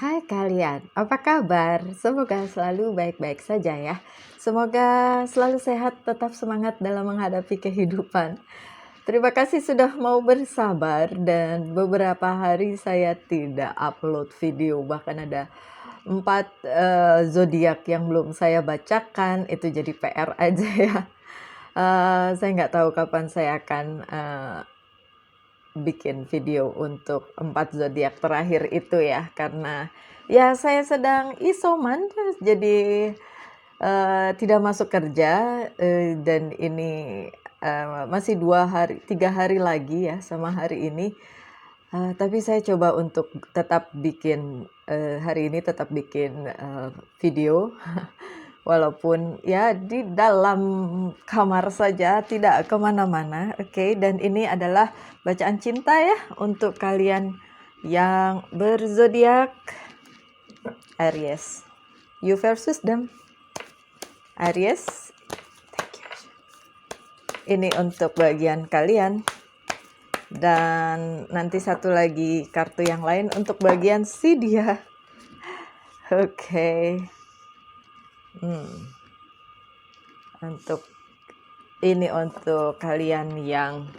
Hai kalian, apa kabar? Semoga selalu baik-baik saja ya. Semoga selalu sehat, tetap semangat dalam menghadapi kehidupan. Terima kasih sudah mau bersabar dan beberapa hari saya tidak upload video. Bahkan ada 4 zodiak yang belum saya bacakan, itu jadi PR aja ya. Saya nggak tahu kapan saya akan bikin video untuk 4 zodiak terakhir itu ya, karena ya saya sedang isoman jadi tidak masuk kerja, dan ini masih 3 hari lagi ya sama hari ini. Tapi saya coba untuk tetap bikin hari ini tetap bikin video walaupun ya di dalam kamar saja, tidak kemana-mana. Oke, dan ini adalah bacaan cinta ya untuk kalian yang berzodiak Aries. You versus them, Aries. Thank you. Ini untuk bagian kalian. Dan nanti satu lagi kartu yang lain untuk bagian si dia. Oke. Untuk ini untuk kalian yang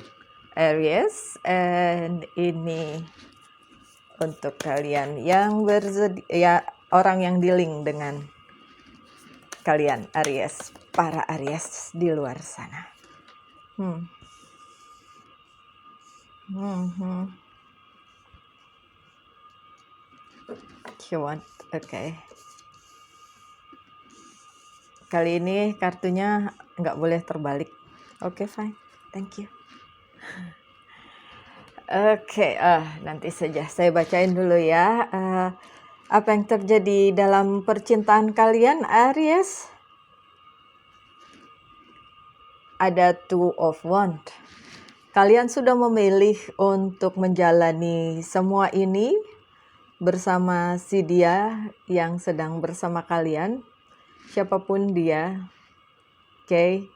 Aries, and ini untuk kalian yang ya orang yang dealing dengan kalian Aries, para Aries di luar sana. You want? Okay. Kali ini kartunya nggak boleh terbalik. Oke, fine. Thank you. Oke, nanti saja saya bacain dulu ya. Apa yang terjadi dalam percintaan kalian, Aries? Ada Two of Wands. Kalian sudah memilih untuk menjalani semua ini bersama si dia yang sedang bersama kalian. Siapapun dia. Oke.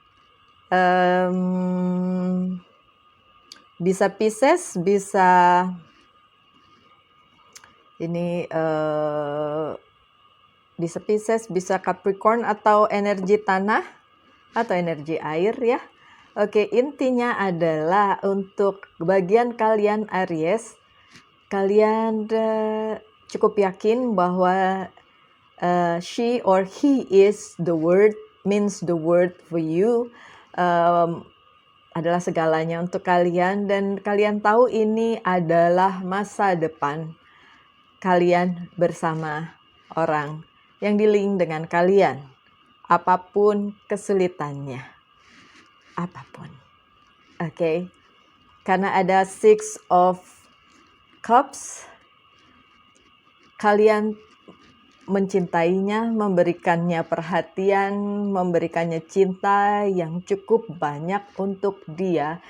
Bisa Pisces, bisa ini bisa Pisces, bisa Capricorn atau energi tanah atau energi air ya. Oke, intinya adalah untuk bagian kalian Aries, kalian cukup yakin bahwa she or he is the word, means the word for you, adalah segalanya untuk kalian, dan kalian tahu ini adalah masa depan kalian bersama orang yang di-link dengan kalian, apapun kesulitannya, apapun. Oke. Karena ada Six of Cups, kalian mencintainya, memberikannya perhatian, memberikannya cinta yang cukup banyak untuk dia.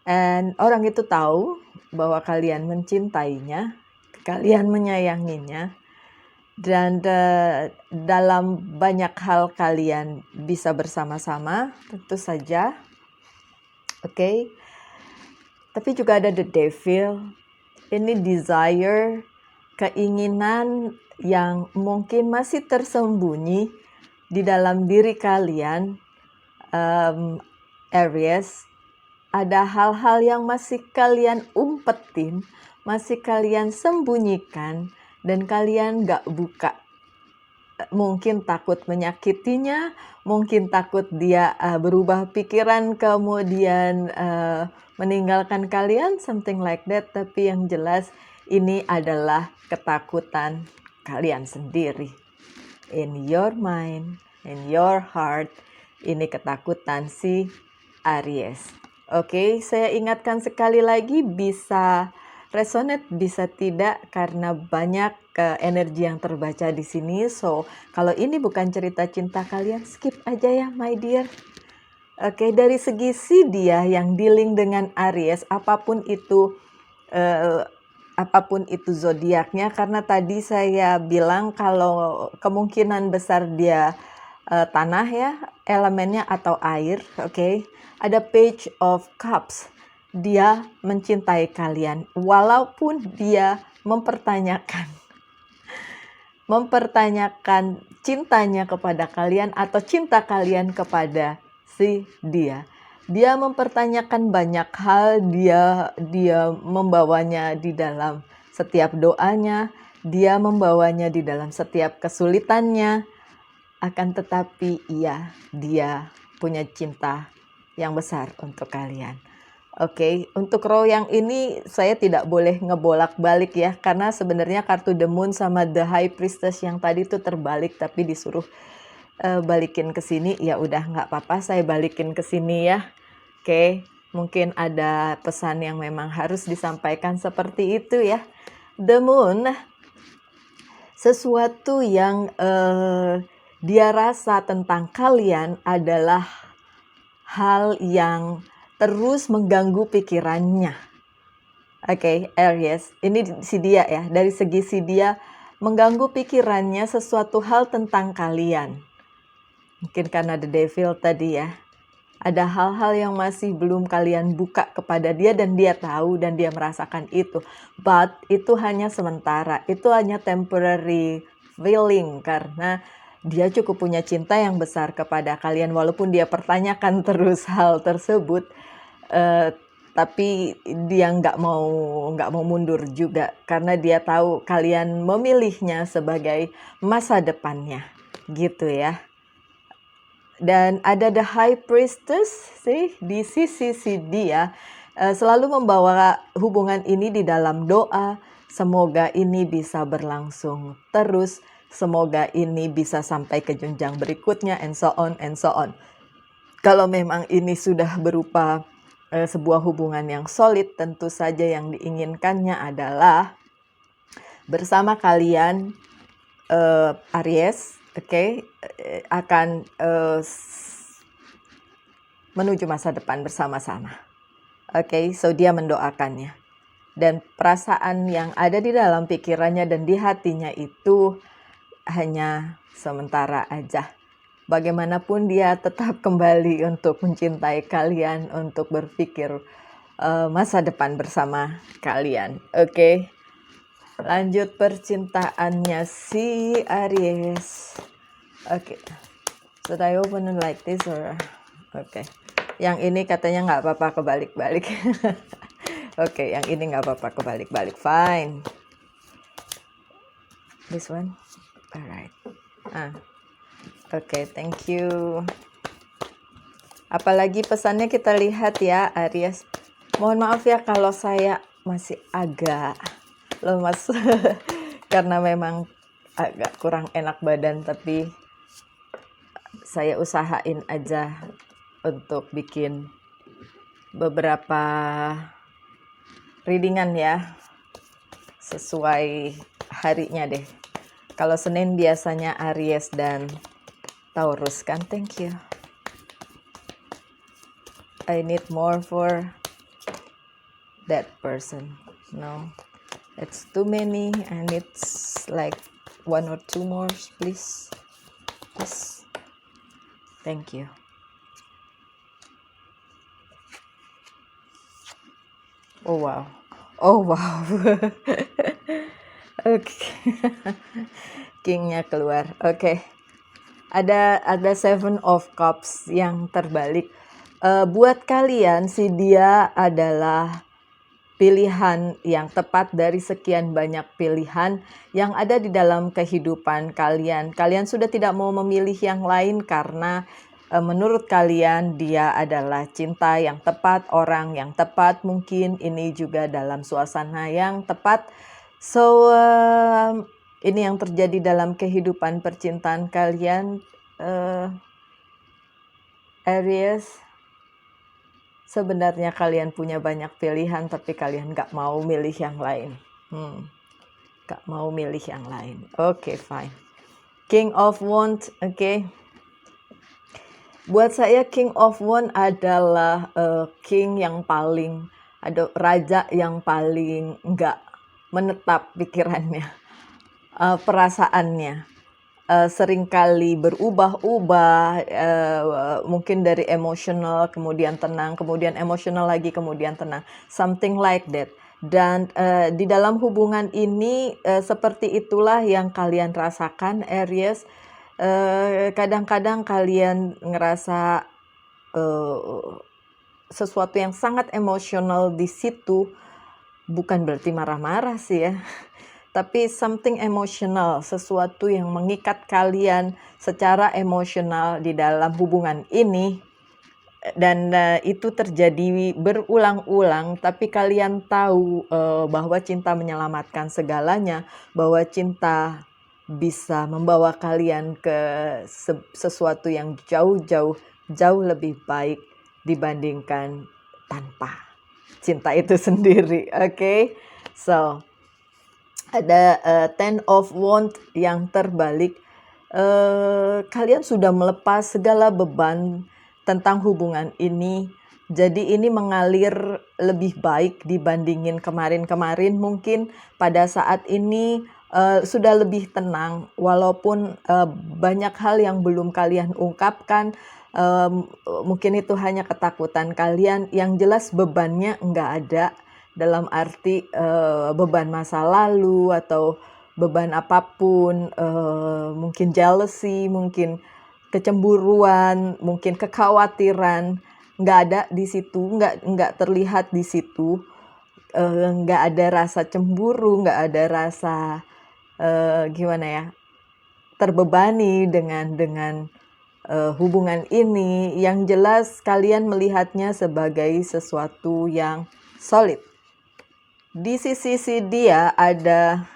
Dan orang itu tahu bahwa kalian mencintainya, kalian menyayanginya, dan dalam banyak hal kalian bisa bersama-sama, tentu saja. Oke. Tapi juga ada the devil. Ini desire, keinginan yang mungkin masih tersembunyi di dalam diri kalian, Aries. Ada hal-hal yang masih kalian umpetin, masih kalian sembunyikan, dan kalian gak buka. Mungkin takut menyakitinya, mungkin takut dia berubah pikiran kemudian meninggalkan kalian, something like that. Tapi yang jelas ini adalah ketakutan kalian sendiri. In your mind, in your heart, ini ketakutan si Aries. Oke, saya ingatkan sekali lagi, bisa resonate, bisa tidak, karena banyak energi yang terbaca di sini. So, kalau ini bukan cerita cinta kalian, skip aja ya, my dear. Oke, dari segi si dia yang dealing dengan Aries, apapun itu zodiaknya, karena tadi saya bilang kalau kemungkinan besar dia tanah ya, elemennya atau air. Oke. Ada Page of Cups. Dia mencintai kalian walaupun dia mempertanyakan mempertanyakan cintanya kepada kalian atau cinta kalian kepada si dia. Dia mempertanyakan banyak hal, dia membawanya di dalam setiap doanya, dia membawanya di dalam setiap kesulitannya. Akan tetapi iya, dia punya cinta yang besar untuk kalian. Oke, untuk row yang ini saya tidak boleh ngebolak-balik ya, karena sebenarnya kartu The Moon sama The High Priestess yang tadi itu terbalik, tapi disuruh balikin ke sini. Ya udah, nggak apa-apa, saya balikin ke sini ya. Oke, mungkin ada pesan yang memang harus disampaikan seperti itu ya. The Moon, sesuatu yang dia rasa tentang kalian adalah hal yang terus mengganggu pikirannya. Oke, Aries, ini si dia ya. Dari segi si dia mengganggu pikirannya sesuatu hal tentang kalian. Mungkin karena The Devil tadi ya. Ada hal-hal yang masih belum kalian buka kepada dia dan dia tahu dan dia merasakan itu. But itu hanya sementara, itu hanya temporary feeling karena dia cukup punya cinta yang besar kepada kalian walaupun dia pertanyakan terus hal tersebut. Tapi dia nggak mau mundur juga karena dia tahu kalian memilihnya sebagai masa depannya gitu ya. Dan ada The High Priestess sih di sisi dia selalu membawa hubungan ini di dalam doa. Semoga ini bisa berlangsung terus, semoga ini bisa sampai ke jenjang berikutnya, and so on and so on. Kalau memang ini sudah berupa sebuah hubungan yang solid, tentu saja yang diinginkannya adalah bersama kalian Aries, akan menuju masa depan bersama-sama. So dia mendoakannya. Dan perasaan yang ada di dalam pikirannya dan di hatinya itu hanya sementara aja. Bagaimanapun dia tetap kembali untuk mencintai kalian, untuk berpikir masa depan bersama kalian. Lanjut percintaannya si Aries. Should I open it like this or? Yang ini katanya nggak apa-apa kebalik-balik. Yang ini nggak apa-apa kebalik-balik. Fine. This one? Alright. Thank you. Apalagi pesannya kita lihat ya Aries. Mohon maaf ya kalau saya masih agak lemas karena memang agak kurang enak badan, tapi saya usahain aja untuk bikin beberapa readingan ya sesuai harinya deh. Kalau Senin biasanya Aries dan Taurus kan. Thank you. I need more for that person. No, it's too many. I need like 1 or 2 more, please. Yes. Thank you. Oh wow. Kingnya keluar. Ada 7 of Cups yang terbalik. Buat kalian si dia adalah pilihan yang tepat dari sekian banyak pilihan yang ada di dalam kehidupan kalian. Kalian sudah tidak mau memilih yang lain karena menurut kalian dia adalah cinta yang tepat, orang yang tepat, mungkin ini juga dalam suasana yang tepat. So ini yang terjadi dalam kehidupan percintaan kalian, Aries. Sebenarnya kalian punya banyak pilihan tapi kalian gak mau milih yang lain. Gak mau milih yang lain. Fine. King of Wands, Buat saya King of Wands adalah king yang paling, ada raja yang paling nggak menetap pikirannya, perasaannya. Seringkali berubah-ubah, mungkin dari emosional kemudian tenang, kemudian emosional lagi kemudian tenang, something like that. Dan di dalam hubungan ini seperti itulah yang kalian rasakan, Aries. Kadang-kadang kalian ngerasa sesuatu yang sangat emosional di situ, bukan berarti marah-marah sih ya, tapi something emotional, sesuatu yang mengikat kalian secara emosional di dalam hubungan ini. Dan itu terjadi berulang-ulang, tapi kalian tahu bahwa cinta menyelamatkan segalanya, bahwa cinta bisa membawa kalian ke sesuatu yang jauh lebih baik dibandingkan tanpa cinta itu sendiri. Okay? So ada Ten of Wands yang terbalik. Kalian sudah melepas segala beban tentang hubungan ini, jadi ini mengalir lebih baik dibandingin kemarin-kemarin. Mungkin pada saat ini sudah lebih tenang, walaupun banyak hal yang belum kalian ungkapkan. Mungkin itu hanya ketakutan kalian, yang jelas bebannya enggak ada, dalam arti beban masa lalu atau beban apapun, mungkin jealousy, mungkin kecemburuan, mungkin kekhawatiran, nggak ada di situ, nggak terlihat di situ, nggak ada rasa cemburu, nggak ada rasa gimana ya, terbebani dengan hubungan ini. Yang jelas kalian melihatnya sebagai sesuatu yang solid. Di sisi dia ada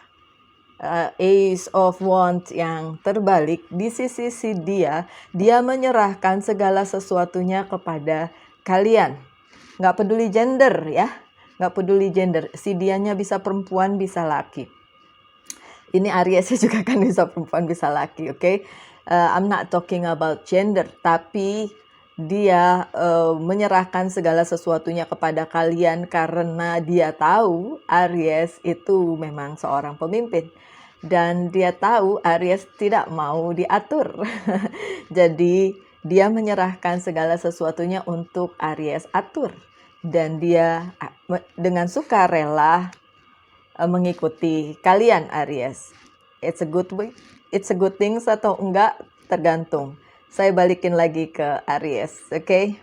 Ace of Wands yang terbalik. Di sisi dia menyerahkan segala sesuatunya kepada kalian. Nggak peduli gender ya, nggak peduli gender. Si dianya bisa perempuan, bisa laki. Ini Aries juga kan bisa perempuan, bisa laki, oke? I'm not talking about gender, tapi dia menyerahkan segala sesuatunya kepada kalian karena dia tahu Aries itu memang seorang pemimpin. Dan dia tahu Aries tidak mau diatur. Jadi dia menyerahkan segala sesuatunya untuk Aries atur. Dan dia dengan sukarela mengikuti kalian, Aries. It's a good way, it's a good thing atau enggak, tergantung. Saya balikin lagi ke Aries, oke?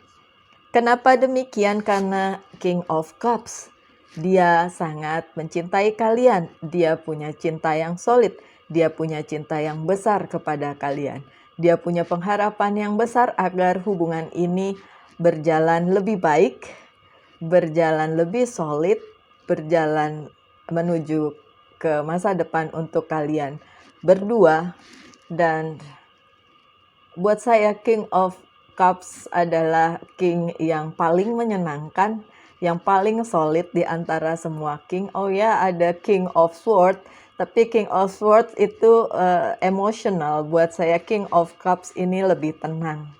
Kenapa demikian? Karena King of Cups. Dia sangat mencintai kalian. Dia punya cinta yang solid. Dia punya cinta yang besar kepada kalian. Dia punya pengharapan yang besar agar hubungan ini berjalan lebih baik, berjalan lebih solid, berjalan menuju ke masa depan untuk kalian berdua. Dan buat saya King of Cups adalah king yang paling menyenangkan, yang paling solid di antara semua king. Oh ya, ada King of Swords, tapi King of Swords itu emosional. Buat saya King of Cups ini lebih tenang.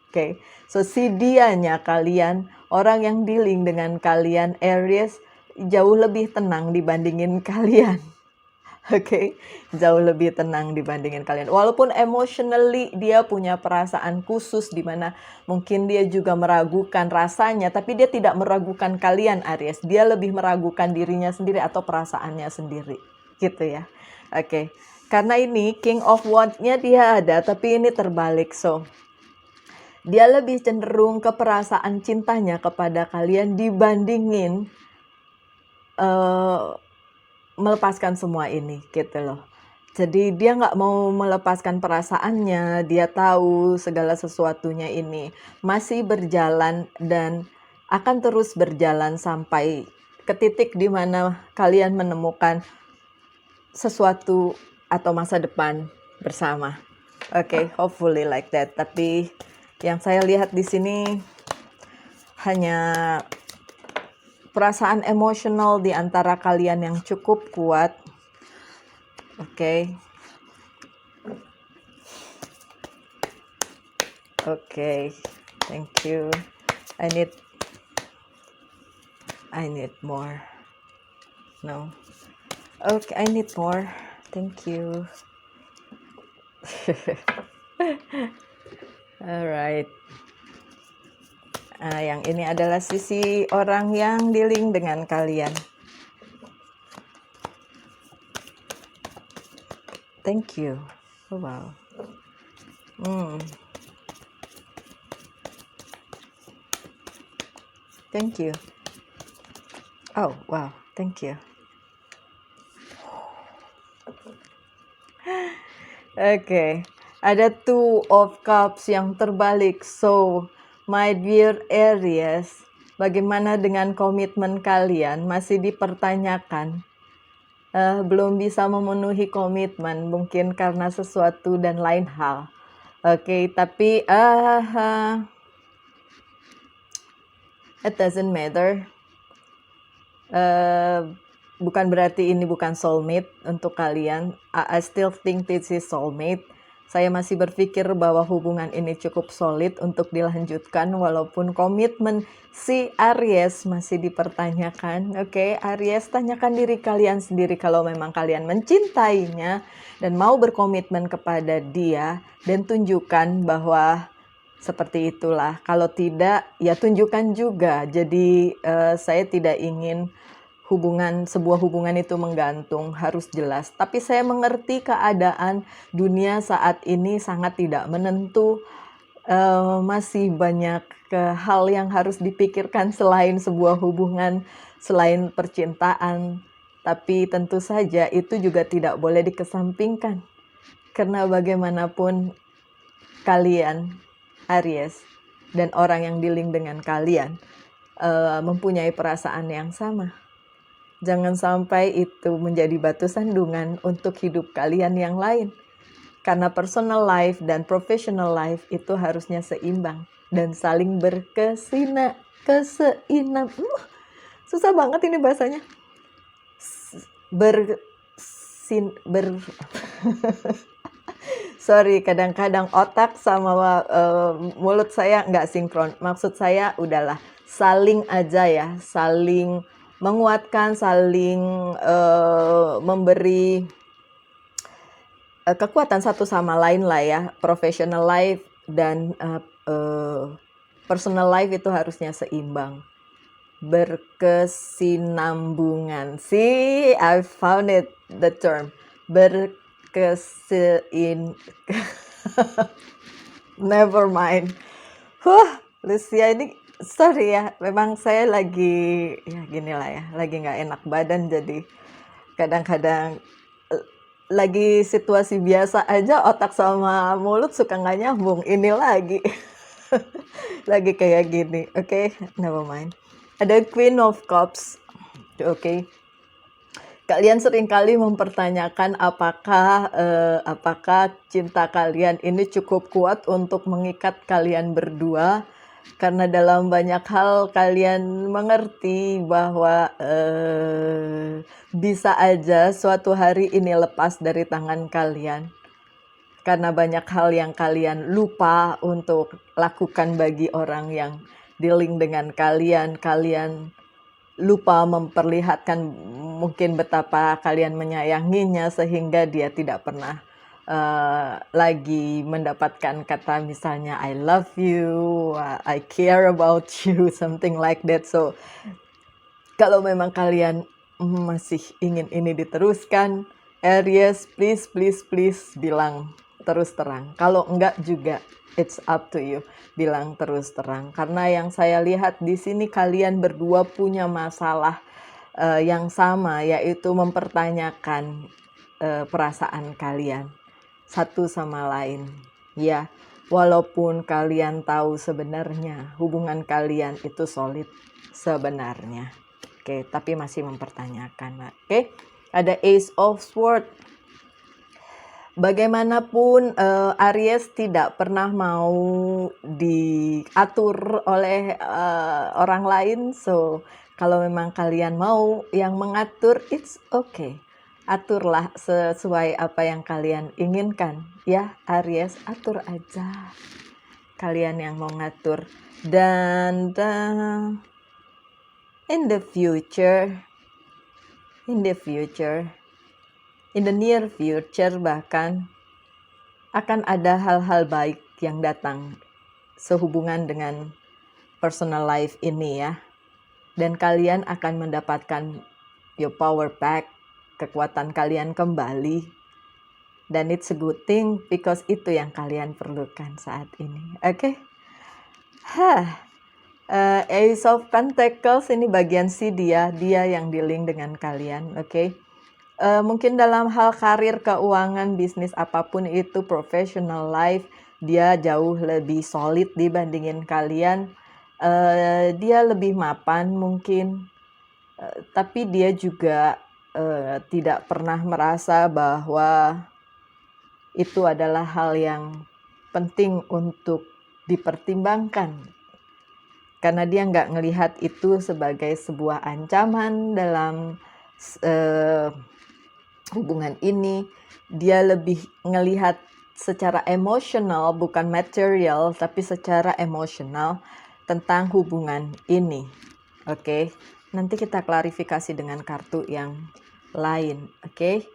Oke, so si dianya kalian, orang yang dealing dengan kalian, Aries, jauh lebih tenang dibandingin kalian. Oke, jauh lebih tenang dibandingin kalian. Walaupun emotionally dia punya perasaan khusus di mana mungkin dia juga meragukan rasanya, tapi dia tidak meragukan kalian, Aries. Dia lebih meragukan dirinya sendiri atau perasaannya sendiri, gitu ya. Oke, karena ini King of Wands-nya dia ada, tapi ini terbalik. So, dia lebih cenderung ke perasaan cintanya kepada kalian dibandingin melepaskan semua ini, gitu loh. Jadi dia nggak mau melepaskan perasaannya, dia tahu segala sesuatunya ini masih berjalan dan akan terus berjalan sampai ke titik di mana kalian menemukan sesuatu atau masa depan bersama. Oke, hopefully like that. Tapi yang saya lihat di sini hanya perasaan emosional di antara kalian yang cukup kuat. Oke. Oke, thank you. I need more. No. Okay, I need more. Thank you. Alright. Yang ini adalah sisi orang yang dealing dengan kalian. thank you. Oh, wow. Thank you. Oh, wow. Thank you. Oke, ada Two of Cups yang terbalik. So, my dear Aries, bagaimana dengan komitmen kalian? Masih dipertanyakan. Belum bisa memenuhi komitmen, mungkin karena sesuatu dan lain hal. Oke, tapi it doesn't matter. Bukan berarti ini bukan soulmate untuk kalian. I still think this is soulmate. Saya masih berpikir bahwa hubungan ini cukup solid untuk dilanjutkan walaupun komitmen si Aries masih dipertanyakan. Oke, Aries, tanyakan diri kalian sendiri kalau memang kalian mencintainya dan mau berkomitmen kepada dia, dan tunjukkan bahwa seperti itulah. Kalau tidak, ya tunjukkan juga. Jadi saya tidak ingin sebuah hubungan itu menggantung, harus jelas. Tapi saya mengerti keadaan dunia saat ini sangat tidak menentu. Masih banyak hal yang harus dipikirkan selain sebuah hubungan, selain percintaan. Tapi tentu saja itu juga tidak boleh dikesampingkan. Karena bagaimanapun kalian, Aries, dan orang yang dealing dengan kalian mempunyai perasaan yang sama. Jangan sampai itu menjadi batu sandungan untuk hidup kalian yang lain. Karena personal life dan professional life itu harusnya seimbang dan saling susah banget ini bahasanya. Sorry, kadang-kadang otak sama mulut saya nggak sinkron. Maksud saya udahlah, saling aja ya, saling menguatkan, saling memberi kekuatan satu sama lain lah ya. Professional life dan personal life itu harusnya seimbang, berkesinambungan. See, I found it, the term. Never mind. Lucia ini sorry ya, memang saya lagi ya gini lah ya, lagi nggak enak badan, jadi kadang-kadang lagi situasi biasa aja otak sama mulut suka nggak nyambung. Ini lagi lagi kayak gini. Oke, never mind. Ada Queen of Cups. Oke. Kalian seringkali mempertanyakan apakah cinta kalian ini cukup kuat untuk mengikat kalian berdua, karena dalam banyak hal kalian mengerti bahwa bisa aja suatu hari ini lepas dari tangan kalian. Karena banyak hal yang kalian lupa untuk lakukan bagi orang yang dealing dengan kalian. Kalian lupa memperlihatkan mungkin betapa kalian menyayanginya sehingga dia tidak pernah lagi mendapatkan kata misalnya I love you, I care about you, something like that. So kalau memang kalian masih ingin ini diteruskan, Aries, please bilang terus terang. Kalau enggak juga it's up to you, bilang terus terang. Karena yang saya lihat di sini kalian berdua punya masalah yang sama, yaitu mempertanyakan perasaan kalian satu sama lain. Ya, walaupun kalian tahu sebenarnya hubungan kalian itu solid sebenarnya. Oke, tapi masih mempertanyakan. Oke, ada Ace of Swords. Bagaimanapun Aries tidak pernah mau diatur oleh orang lain. So kalau memang kalian mau yang mengatur, it's okay. Aturlah sesuai apa yang kalian inginkan. Ya Aries, atur aja. Kalian yang mau ngatur. Dan in the near future bahkan akan ada hal-hal baik yang datang sehubungan dengan personal life ini ya. Dan kalian akan mendapatkan your power back, kekuatan kalian kembali. Dan it's a good thing because itu yang kalian perlukan saat ini. Oke? Ace of Pentacles ini bagian si dia yang dealing dengan kalian. Oke? Mungkin dalam hal karir, keuangan, bisnis, apapun itu, professional life, dia jauh lebih solid dibandingin kalian. Dia lebih mapan mungkin, tapi dia juga tidak pernah merasa bahwa itu adalah hal yang penting untuk dipertimbangkan. Karena dia nggak ngelihat itu sebagai sebuah ancaman dalam hubungan ini. Dia lebih ngelihat secara emosional, bukan material, tapi secara emosional tentang hubungan ini. Oke, nanti kita klarifikasi dengan kartu yang lain. Oke.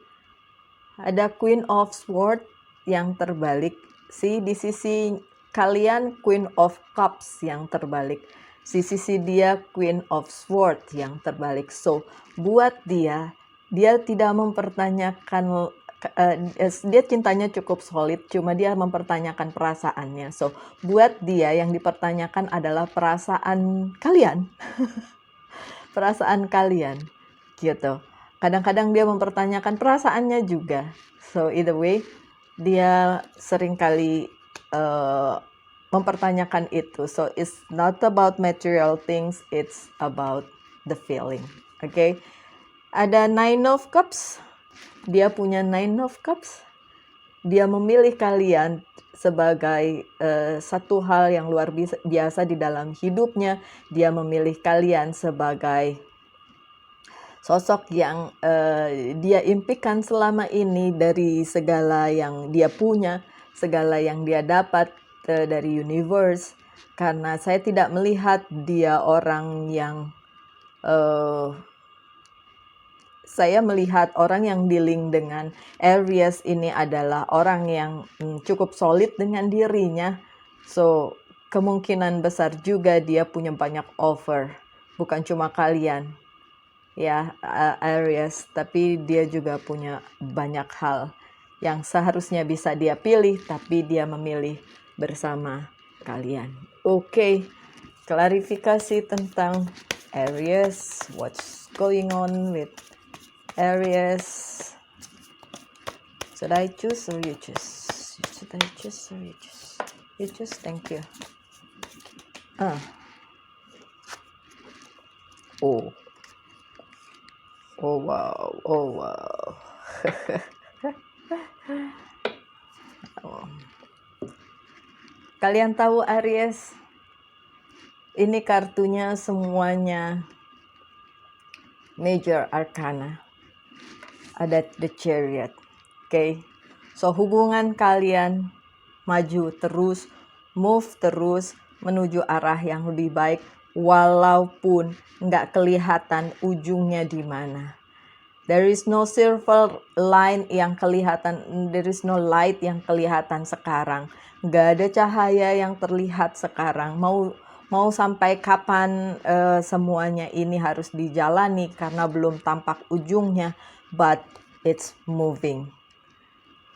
Ada Queen of Swords yang terbalik. Di sisi kalian Queen of Cups yang terbalik. Di sisi dia Queen of Swords yang terbalik. So, buat dia tidak mempertanyakan, dia cintanya cukup solid, cuma dia mempertanyakan perasaannya. So, buat dia yang dipertanyakan adalah perasaan kalian. Perasaan kalian, gitu. Kadang-kadang dia mempertanyakan perasaannya juga. So either way, dia seringkali mempertanyakan itu. So it's not about material things, it's about the feeling. Okay? Ada Nine of Cups. Dia punya Nine of Cups. Dia memilih kalian sebagai satu hal yang luar biasa di dalam hidupnya. Dia memilih kalian sebagai sosok yang dia impikan selama ini dari segala yang dia punya, segala yang dia dapat dari universe. Karena saya tidak melihat dia orang yang saya melihat orang yang dealing dengan Aries ini adalah orang yang cukup solid dengan dirinya. So, kemungkinan besar juga dia punya banyak offer, bukan cuma kalian. Ya, Aries, tapi dia juga punya banyak hal yang seharusnya bisa dia pilih, tapi dia memilih bersama kalian. Oke, klarifikasi tentang Aries. What's going on with Aries? Should I choose or you choose? Should I choose or you choose? You choose, thank you. Oh wow. Kalian tahu Aries? Ini kartunya semuanya Major Arcana. Ada The Chariot. Okay? So hubungan kalian maju terus, move terus menuju arah yang lebih baik, walaupun nggak kelihatan ujungnya di mana. There is no silver line yang kelihatan, there is no light yang kelihatan sekarang. Nggak ada cahaya yang terlihat sekarang. Mau sampai kapan semuanya ini harus dijalani karena belum tampak ujungnya, but it's moving.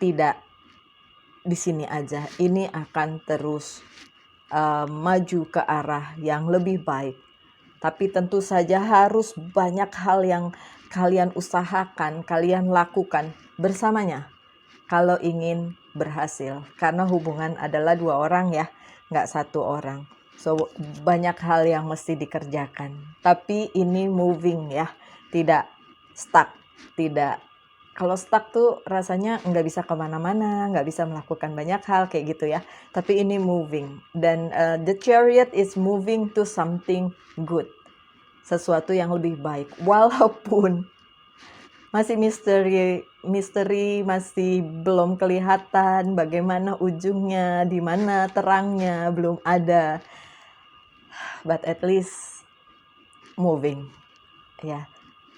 Tidak di sini aja, ini akan terus maju ke arah yang lebih baik. Tapi tentu saja harus banyak hal yang kalian usahakan, kalian lakukan bersamanya kalau ingin berhasil. Karena hubungan adalah dua orang ya, nggak satu orang. So banyak hal yang mesti dikerjakan. Tapi ini moving ya, tidak stuck, tidak. Kalau stuck tuh rasanya nggak bisa kemana-mana, nggak bisa melakukan banyak hal kayak gitu ya. Tapi ini moving. Dan the Chariot is moving to something good. Sesuatu yang lebih baik. Walaupun masih misteri masih belum kelihatan bagaimana ujungnya, di mana terangnya, belum ada. But at least moving. Ya,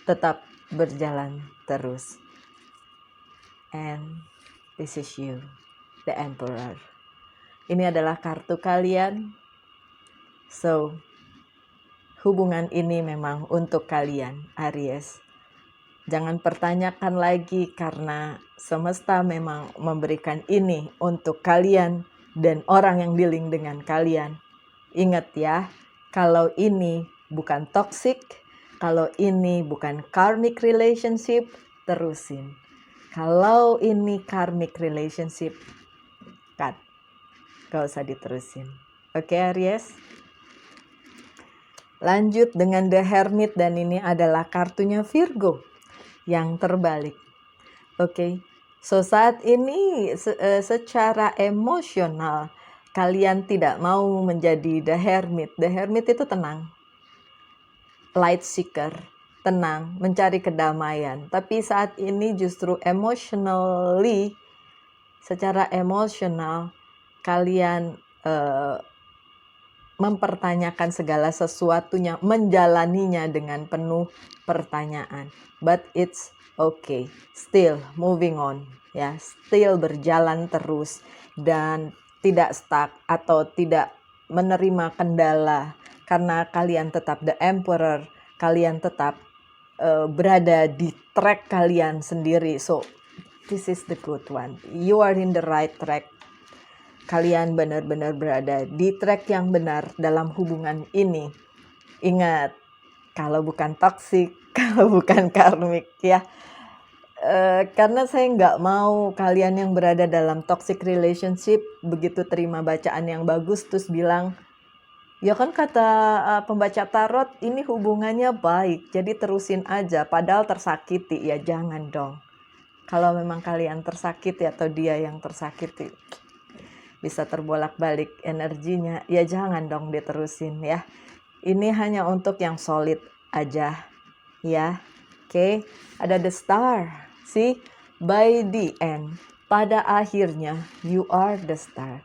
tetap berjalan terus. And this is you, the Emperor. Ini adalah kartu kalian. So, hubungan ini memang untuk kalian, Aries. Jangan pertanyakan lagi karena semesta memang memberikan ini untuk kalian dan orang yang dealing dengan kalian. Ingat ya, kalau ini bukan toxic, kalau ini bukan karmic relationship, terusin. Kalau ini karmic relationship, cut. Gak usah diterusin. Oke, Aries? Lanjut dengan The Hermit, dan ini adalah kartunya Virgo yang terbalik. Oke. So saat ini secara emosional kalian tidak mau menjadi The Hermit. The Hermit itu tenang. Light seeker, tenang, mencari kedamaian. Tapi saat ini justru emotionally, secara emosional kalian mempertanyakan segala sesuatunya, menjalaninya dengan penuh pertanyaan. But it's okay, still moving on, ya, still berjalan terus dan tidak stuck atau tidak menerima kendala, karena kalian tetap the emperor, kalian tetap berada di track kalian sendiri. So this is the good one, you are in the right track. Kalian benar-benar berada di track yang benar dalam hubungan ini. Ingat, kalau bukan toksik, kalau bukan karmik, ya. Karena saya nggak mau kalian yang berada dalam toxic relationship begitu terima bacaan yang bagus terus bilang, ya kan kata pembaca tarot ini hubungannya baik, jadi terusin aja, padahal tersakiti. Ya jangan dong. Kalau memang kalian tersakiti atau dia yang tersakiti, bisa terbolak-balik energinya, ya jangan dong diterusin ya. Ini hanya untuk yang solid aja ya. Oke, ada the star. See, by the end, pada akhirnya you are the star.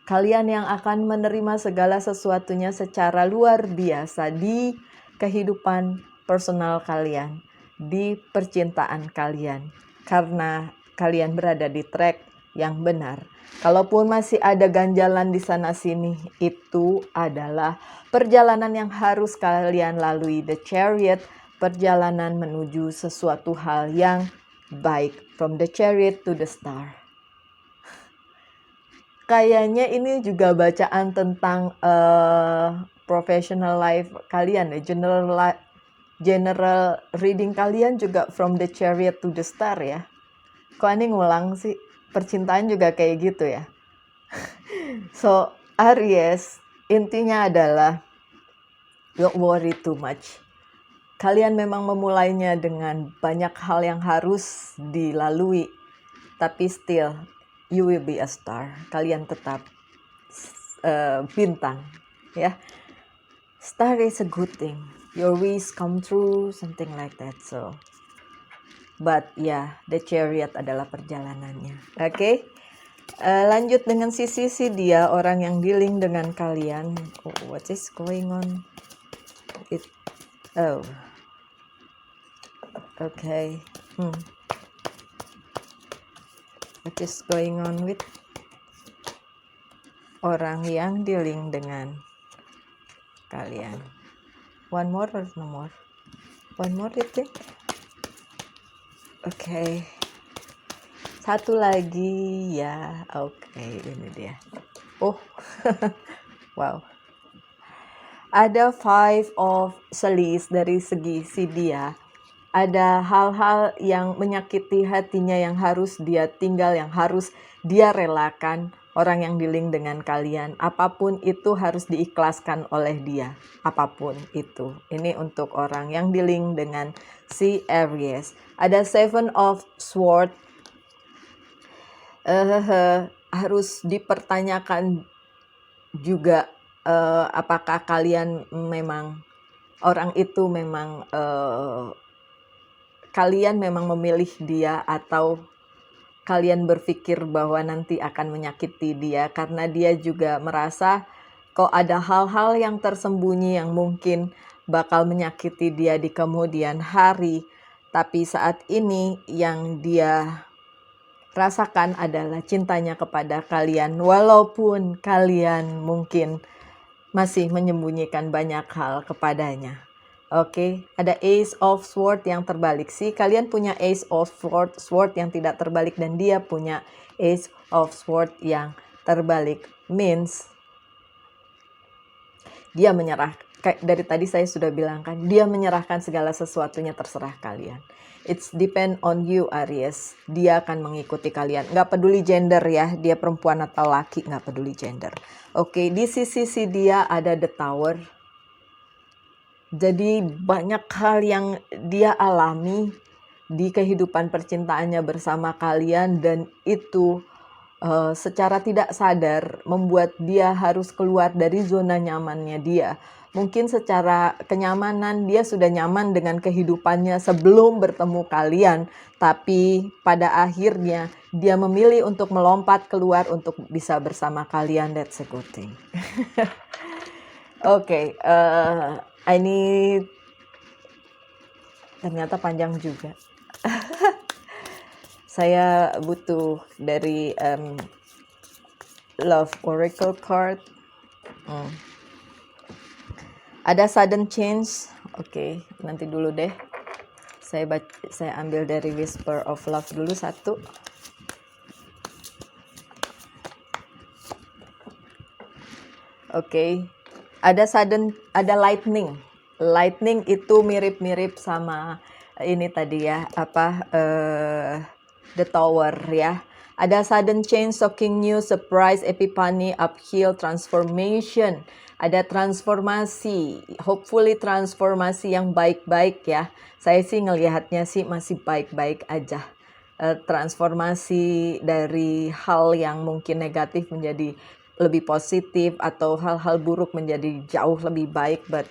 Kalian yang akan menerima segala sesuatunya secara luar biasa di kehidupan personal kalian, di percintaan kalian, karena kalian berada di track yang benar. Kalaupun masih ada ganjalan di sana sini, itu adalah perjalanan yang harus kalian lalui, the chariot, perjalanan menuju sesuatu hal yang baik, from the chariot to the star. Kayaknya ini juga bacaan tentang professional life kalian ya, general reading kalian juga from the chariot to the star ya. Kok ini ngulang sih? Percintaan juga kayak gitu ya. So Aries, intinya adalah don't worry too much. Kalian memang memulainya dengan banyak hal yang harus dilalui, tapi still you will be a star. Kalian tetap bintang ya. Star is a good thing. Your wish come true, something like that. So but ya, the chariot adalah perjalanannya. Oke. Lanjut dengan sisi dia, orang yang dealing dengan kalian. Oh, what is going on? Okay. What is going on with orang yang dealing dengan kalian? One more or no more? One more you think? Okay. Satu lagi ya. Okay, ini dia. Oh. Wow. Ada Five of Swords dari segi si dia. Ada hal-hal yang menyakiti hatinya yang harus dia tinggal, yang harus dia relakan. Orang yang dealing dengan kalian, apapun itu harus diikhlaskan oleh dia. Apapun itu. Ini untuk orang yang dealing dengan si Aries. Ada Seven of Swords. Harus dipertanyakan juga apakah kalian memang, orang itu memang kalian memang memilih dia, atau kalian berpikir bahwa nanti akan menyakiti dia, karena dia juga merasa kok ada hal-hal yang tersembunyi yang mungkin bakal menyakiti dia di kemudian hari. Tapi saat ini yang dia rasakan adalah cintanya kepada kalian, walaupun kalian mungkin masih menyembunyikan banyak hal kepadanya. Oke, ada Ace of Sword yang terbalik. Sih, kalian punya Ace of Sword yang tidak terbalik dan dia punya Ace of Sword yang terbalik. Means dia menyerah. Kayak dari tadi saya sudah bilang kan, dia menyerahkan segala sesuatunya, terserah kalian. It's depend on you, Aries. Dia akan mengikuti kalian. Nggak peduli gender ya, dia perempuan atau laki, nggak peduli gender. Oke, di sisi dia ada The Tower. Jadi banyak hal yang dia alami di kehidupan percintaannya bersama kalian, dan itu secara tidak sadar membuat dia harus keluar dari zona nyamannya dia. Mungkin secara kenyamanan dia sudah nyaman dengan kehidupannya sebelum bertemu kalian, tapi pada akhirnya dia memilih untuk melompat keluar untuk bisa bersama kalian. That's a good thing. Oke, ini ternyata panjang juga. Saya butuh dari Love Oracle card. Ada sudden change. Oke, nanti dulu deh. Saya ambil dari Whisper of Love dulu satu. Oke. Ada lightning. Lightning itu mirip-mirip sama ini tadi ya, The Tower ya. Ada sudden change, shocking news, surprise, epiphany, uphill, transformation. Ada transformasi, hopefully transformasi yang baik-baik ya. Saya sih ngelihatnya sih masih baik-baik aja. Transformasi dari hal yang mungkin negatif menjadi lebih positif, atau hal-hal buruk menjadi jauh lebih baik, but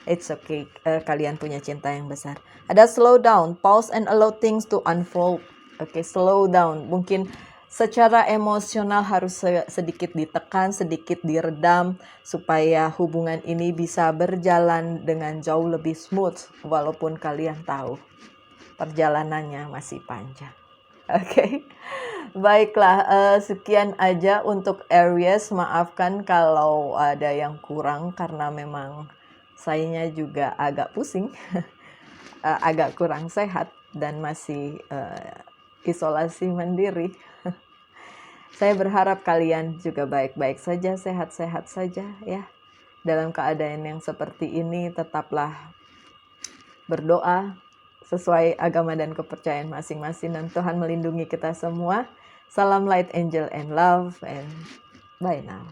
it's okay. Kalian punya cinta yang besar. Ada slow down, pause and allow things to unfold. Oke, slow down. Mungkin secara emosional harus sedikit ditekan, sedikit diredam, supaya hubungan ini bisa berjalan dengan jauh lebih smooth, walaupun kalian tahu perjalanannya masih panjang. Oke. Baiklah, sekian aja untuk Aries. Maafkan kalau ada yang kurang karena memang sayanya juga agak pusing, agak kurang sehat dan masih isolasi mandiri. Saya berharap kalian juga baik-baik saja, sehat-sehat saja ya. Dalam keadaan yang seperti ini, tetaplah berdoa sesuai agama dan kepercayaan masing-masing, dan Tuhan melindungi kita semua. Salam light, angel, and love, and bye now.